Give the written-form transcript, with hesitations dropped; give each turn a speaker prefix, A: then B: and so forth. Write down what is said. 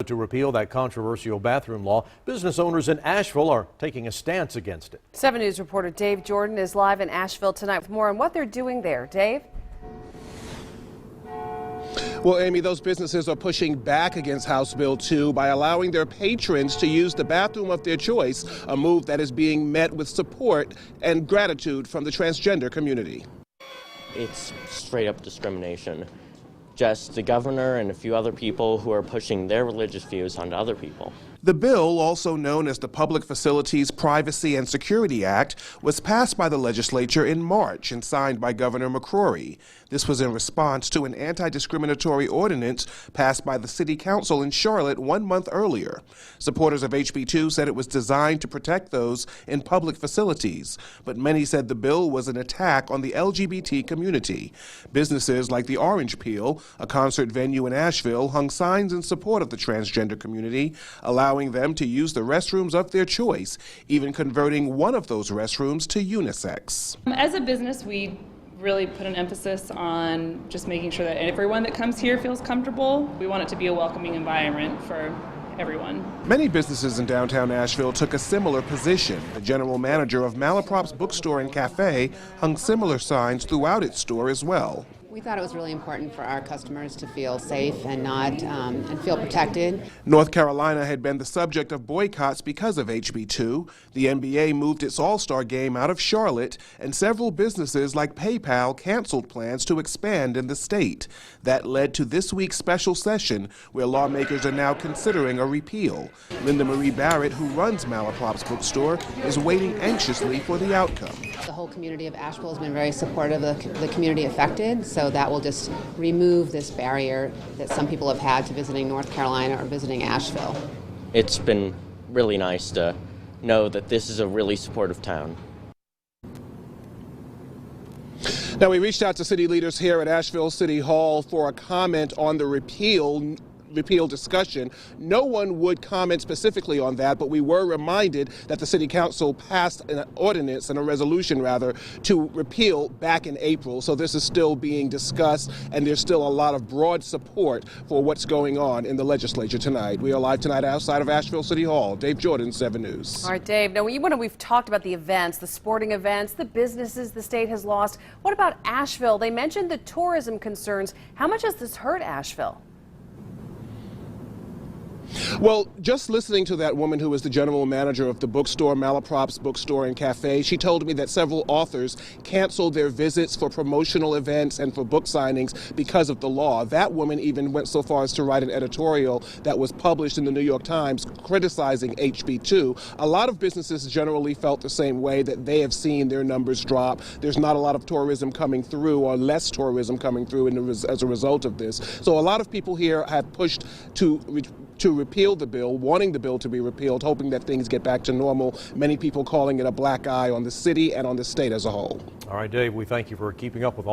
A: to repeal that controversial bathroom law. Business owners in Asheville are taking a stance against it.
B: 7 News reporter Dave Jordan is live in Asheville tonight with more on what they're doing there. Dave?
C: Well, Amy, those businesses are pushing back against House Bill 2 by allowing their patrons to use the bathroom of their choice, a move that is being met with support and gratitude from the transgender community.
D: It's straight up discrimination. Just the governor and a few other people who are pushing their religious views onto other people.
C: The bill, also known as the Public Facilities Privacy and Security Act, was passed by the legislature in March and signed by Governor McCrory. This was in response to an anti-discriminatory ordinance passed by the City Council in Charlotte 1 month earlier. Supporters of HB 2 said it was designed to protect those in public facilities, but many said the bill was an attack on the LGBT community. Businesses like the Orange Peel, a concert venue in Asheville, hung signs in support of the transgender community, allowing them to use the restrooms of their choice, even converting one of those restrooms to unisex.
E: As a business, we really put an emphasis on just making sure that everyone that comes here feels comfortable. We want it to be a welcoming environment for everyone.
C: Many businesses in downtown Asheville took a similar position. The general manager of Malaprop's bookstore and cafe hung similar signs throughout its store as well.
F: We thought it was really important for our customers to feel safe and not and feel protected.
C: North Carolina had been the subject of boycotts because of HB 2. The NBA moved its All-Star game out of Charlotte, and several businesses like PayPal canceled plans to expand in the state. That led to this week's special session, where lawmakers are now considering a repeal. Linda Marie Barrett, who runs Malaprop's bookstore, is waiting anxiously for the outcome.
F: The whole community of Asheville has been very supportive of the community affected, so that will just remove this barrier that some people have had to visiting North Carolina or visiting Asheville.
D: It's been really nice to know that this is a really supportive town.
C: Now, we reached out to city leaders here at Asheville City Hall for a comment on the repeal discussion. No one would comment specifically on that, but we were reminded that the City Council passed an ordinance and a resolution rather to repeal back in April. So this is still being discussed, and there's still a lot of broad support for what's going on in the legislature tonight. We are live tonight outside of Asheville City Hall. Dave Jordan, 7 News.
B: All right, Dave. Now, we've talked about the events, the sporting events, the businesses the state has lost. What about Asheville? They mentioned the tourism concerns. How much has this hurt Asheville?
C: Well, just listening to that woman who is the general manager of the bookstore, Malaprop's bookstore and cafe, she told me that several authors canceled their visits for promotional events and for book signings because of the law. That woman even went so far as to write an editorial that was published in the New York Times criticizing HB 2. A lot of businesses generally felt the same way, that they have seen their numbers drop. There's not a lot of tourism coming through, or less tourism coming through as a result of this. So a lot of people here have pushed to repeal the bill, wanting the bill to be repealed, hoping that things get back to normal. Many people calling it a black eye on the city and on the state as a whole.
A: All right, Dave, we thank you for keeping up with all